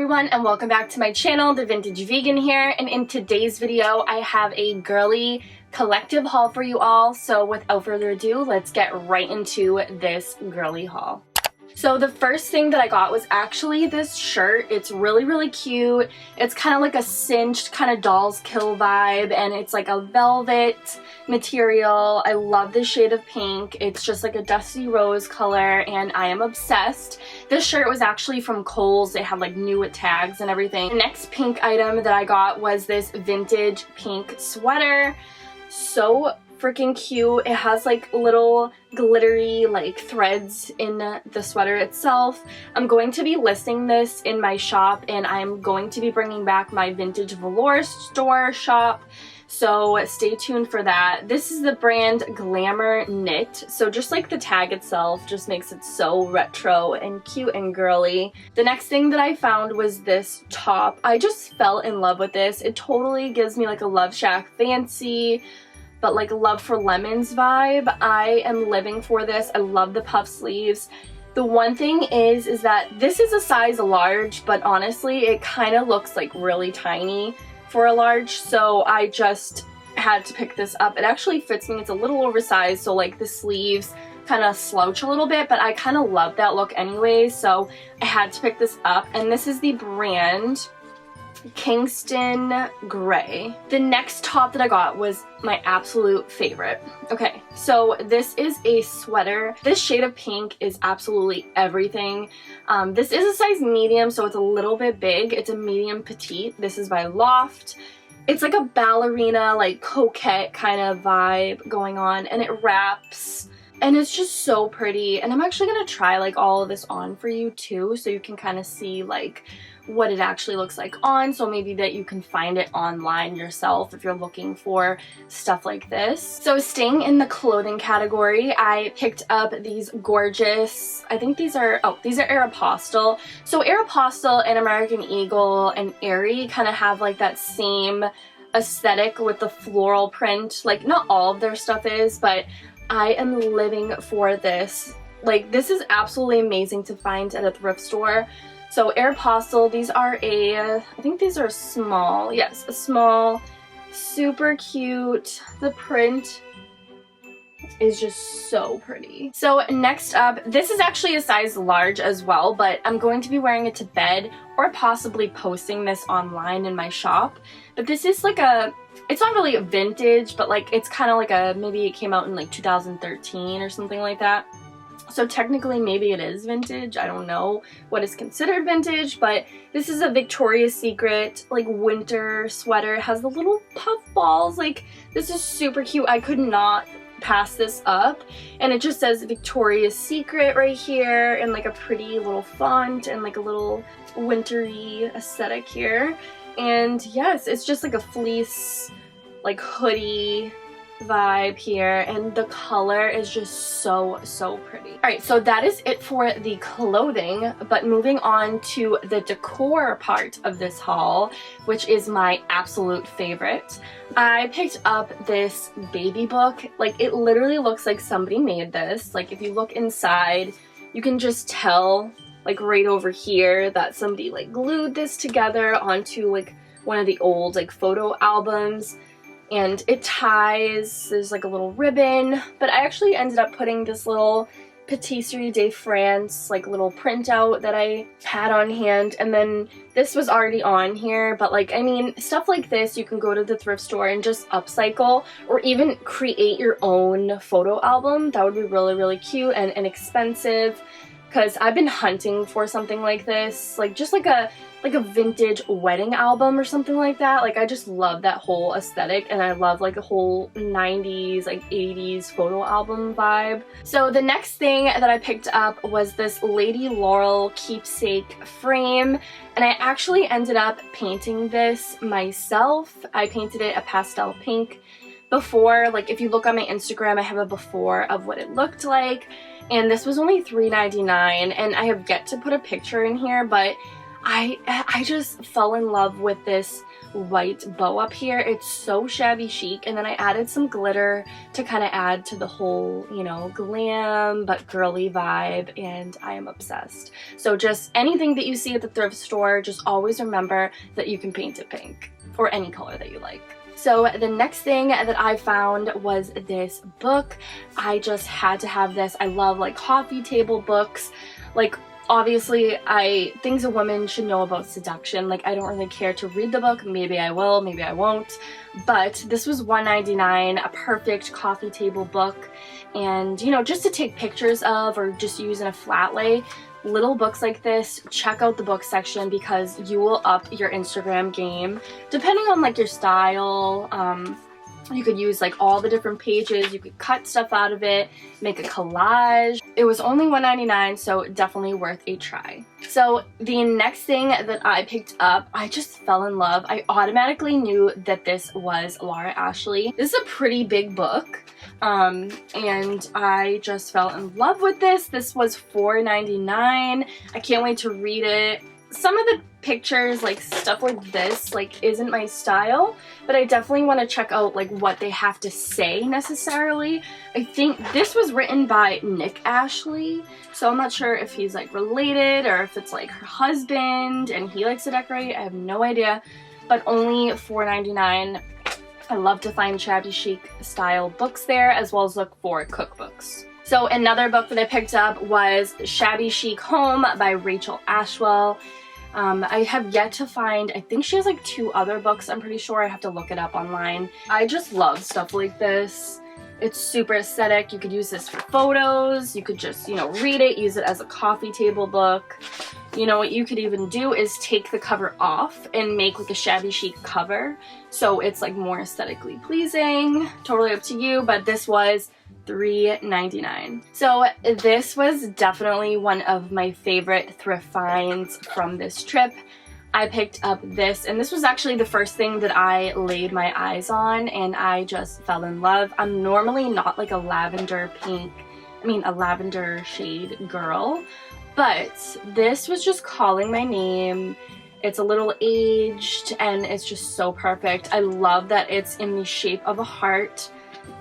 everyone, and welcome back to my channel, The Vintage Vegan here, and in today's video I have a girly collective haul for you all. So without further ado, let's get right into this girly haul. So the first thing that I got was actually this shirt. It's really cute. It's kind of like a cinched kind of Dolls Kill vibe, and it's like a velvet material. I love this shade of pink. It's just like a dusty rose color and I am obsessed. This shirt was actually from Kohl's. It had like new tags and everything. The next pink item that I got was this vintage pink sweater. So freaking cute. It has like little glittery like threads in the sweater itself. I'm going to be listing this in my shop, and I'm going to be bringing back my vintage velour store shop, so stay tuned for that. This is the brand Glamour Knit, so just like the tag itself just makes it so retro and cute and girly. The next thing that I found was this top. I just fell in love with this. It totally gives me like a Love Shack fancy, but like Love for Lemons vibe. I am living for this. I love the puff sleeves. The one thing is that this is a size large, but honestly it kind of looks like really tiny for a large, so I just had to pick this up. It actually fits me. It's a little oversized, so like the sleeves kind of slouch a little bit, but I kind of love that look anyway, so I had to pick this up. And this is the brand Kingston Gray. The next top that I got was my absolute favorite. Okay, so this is a sweater. This shade of pink is absolutely everything. This is a size medium, so it's a little bit big. It's a medium petite. This is by Loft. It's like a ballerina, like coquette kind of vibe going on, and it wraps. And it's just so pretty. And I'm actually gonna try like all of this on for you too, so you can kind of see like what it actually looks like on, so maybe that you can find it online yourself if you're looking for stuff like this. So staying in the clothing category, I picked up these gorgeous, I think these are Aeropostale. So Aeropostale and American Eagle and Aerie kind of have like that same aesthetic with the floral print. Like not all of their stuff is, but I am living for this. Like this is absolutely amazing to find at a thrift store. So Aeropostale, these are I think these are small. Yes, a small, super cute. The print is just so pretty. So next up, this is actually a size large as well, but I'm going to be wearing it to bed or possibly posting this online in my shop. But this is like it's not really a vintage, but like it's kind of like maybe it came out in like 2013 or something like that. So technically maybe it is vintage. I don't know what is considered vintage, but this is a Victoria's Secret like winter sweater. It has the little puff balls. Like this is super cute. I could not pass this up, and it just says Victoria's Secret right here in like a pretty little font and like a little wintry aesthetic here. And yes, it's just like a fleece like hoodie vibe here, and the color is just so pretty. All right, so that is it for the clothing, but moving on to the decor part of this haul, which is my absolute favorite. I picked up this baby book. Like it literally looks like somebody made this. Like if you look inside, you can just tell like right over here that somebody like glued this together onto like one of the old like photo albums. And it ties, there's like a little ribbon, but I actually ended up putting this little Patisserie de France like little printout that I had on hand, and then this was already on here. But like, I mean, stuff like this you can go to the thrift store and just upcycle, or even create your own photo album. That would be really cute and inexpensive, because I've been hunting for something like this, like just like a vintage wedding album or something like that. Like I just love that whole aesthetic, and I love like a whole 90s like 80s photo album vibe. So the next thing that I picked up was this Lady Laurel keepsake frame, and I actually ended up painting this myself. I painted it a pastel pink before. Like if you look on my Instagram, I have a before of what it looked like, and this was only $3.99, and I have yet to put a picture in here, but I just fell in love with this white bow up here. It's so shabby chic, and then I added some glitter to kind of add to the whole, you know, glam but girly vibe, and I am obsessed. So just anything that you see at the thrift store, just always remember that you can paint it pink or any color that you like. So the next thing that I found was this book. I just had to have this. I love like coffee table books. Like, obviously, things a woman should know about seduction. Like, I don't really care to read the book. Maybe I will, maybe I won't. But this was $1.99, a perfect coffee table book. And, you know, just to take pictures of or just use in a flat lay. Little books like this, check out the book section because you will up your Instagram game. Depending on like your style, you could use like all the different pages, you could cut stuff out of it, make a collage. It was only $1.99, so definitely worth a try. So the next thing that I picked up, I just fell in love. I automatically knew that this was Laura Ashley. This is a pretty big book, and I just fell in love with this. This was $4.99. I can't wait to read it. Some of the pictures, like stuff like this, like isn't my style, but I definitely want to check out like what they have to say necessarily. I think this was written by Nick Ashley, so I'm not sure if he's like related or if it's like her husband and he likes to decorate. I have no idea, but only $4.99. I love to find shabby chic style books there, as well as look for cookbooks. So another book that I picked up was Shabby Chic Home by Rachel Ashwell. I have yet to find, I think she has like 2 other books, I'm pretty sure. I have to look it up online. I just love stuff like this. It's super aesthetic. You could use this for photos. You could just, you know, read it, use it as a coffee table book. You know, what you could even do is take the cover off and make like a shabby chic cover. So it's like more aesthetically pleasing. Totally up to you, but this was $3.99. So this was definitely one of my favorite thrift finds from this trip. I picked up this, and this was actually the first thing that I laid my eyes on, and I just fell in love. I'm normally not like a lavender shade girl, but this was just calling my name. It's a little aged, and it's just so perfect. I love that it's in the shape of a heart.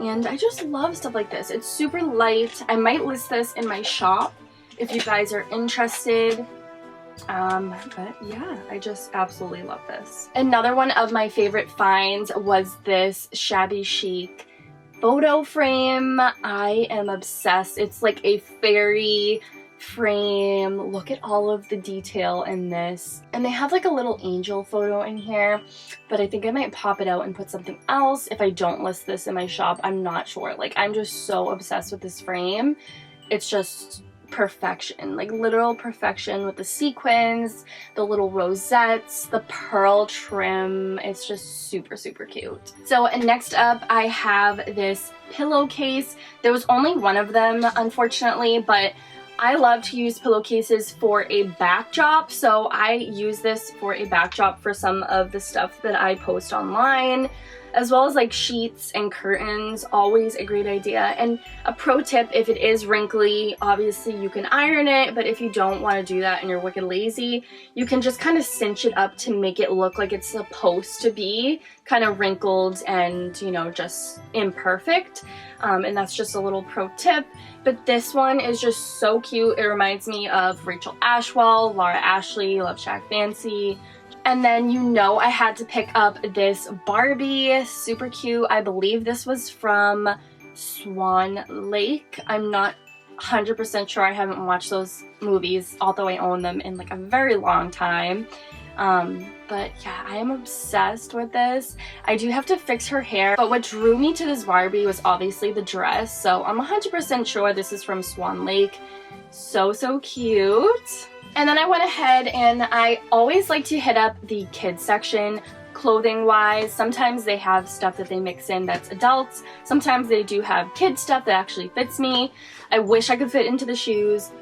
And I just love stuff like this. It's super light. I might list this in my shop if you guys are interested. But yeah, I just absolutely love this. Another one of my favorite finds was this shabby chic photo frame. I am obsessed. It's like a fairy frame. Look at all of the detail in this, and they have like a little angel photo in here, but I think I might pop it out and put something else if I don't list this in my shop. I'm not sure. Like, I'm just so obsessed with this frame. It's just perfection, like literal perfection, with the sequins, the little rosettes, the pearl trim. It's just super, super cute. So next up, I have this pillowcase. There was only one of them, unfortunately, but I love to use pillowcases for a backdrop, so I use this for a backdrop for some of the stuff that I post online, as well as like sheets and curtains. Always a great idea. And a pro tip, if it is wrinkly, obviously you can iron it, but if you don't want to do that and you're wicked lazy, you can just kind of cinch it up to make it look like it's supposed to be, kind of wrinkled and, you know, just imperfect. And that's just a little pro tip. But this one is just so cute. It reminds me of Rachel Ashwell, Laura Ashley, Love Shack Fancy. And then, you know, I had to pick up this Barbie, super cute. I believe this was from Swan Lake. I'm not 100% sure. I haven't watched those movies, although I own them in like a very long time. But yeah, I am obsessed with this. I do have to fix her hair, but what drew me to this Barbie was obviously the dress. So I'm 100% sure this is from Swan Lake. So, so cute. And then I went ahead and I always like to hit up the kids section clothing wise. Sometimes they have stuff that they mix in that's adults. Sometimes they do have kids stuff that actually fits me. I wish I could fit into the shoes,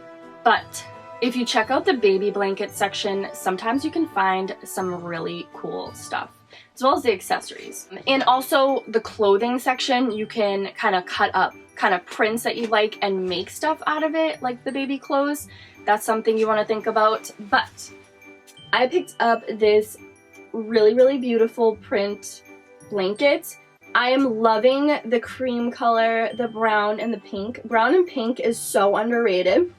but if you check out the baby blanket section, sometimes you can find some really cool stuff, as well as the accessories. And also the clothing section, you can kind of cut up kind of prints that you like and make stuff out of it, like the baby clothes. That's something you want to think about. But I picked up this really beautiful print blankets. I am loving the cream color, the brown, and the pink. Brown and pink is so underrated.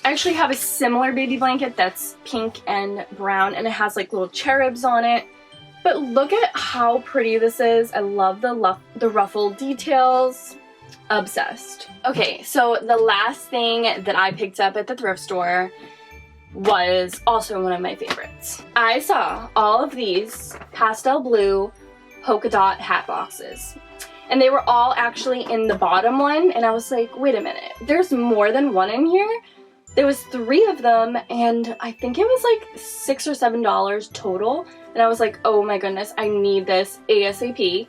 I actually have a similar baby blanket that's pink and brown, and it has like little cherubs on it. But look at how pretty this is. I love the ruffled details. Obsessed. Okay, so the last thing that I picked up at the thrift store was also one of my favorites. I saw all of these pastel blue polka dot hat boxes, and they were all actually in the bottom one, and I was like, wait a minute, there's more than one in here? There was 3 of them, and I think it was like $6 or $7 total, and I was like, oh my goodness, I need this ASAP.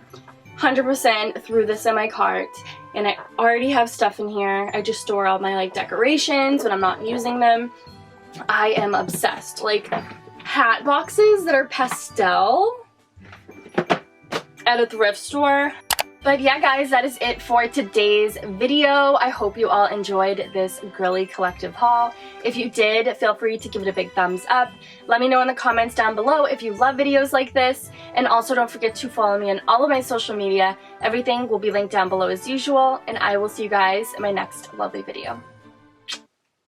100% threw this in my cart, and I already have stuff in here. I just store all my like decorations when I'm not using them. I am obsessed. Like, hat boxes that are pastel at a thrift store. But yeah, guys, that is it for today's video. I hope you all enjoyed this girly collective haul. If you did, feel free to give it a big thumbs up. Let me know in the comments down below if you love videos like this. And also don't forget to follow me on all of my social media. Everything will be linked down below as usual. And I will see you guys in my next lovely video.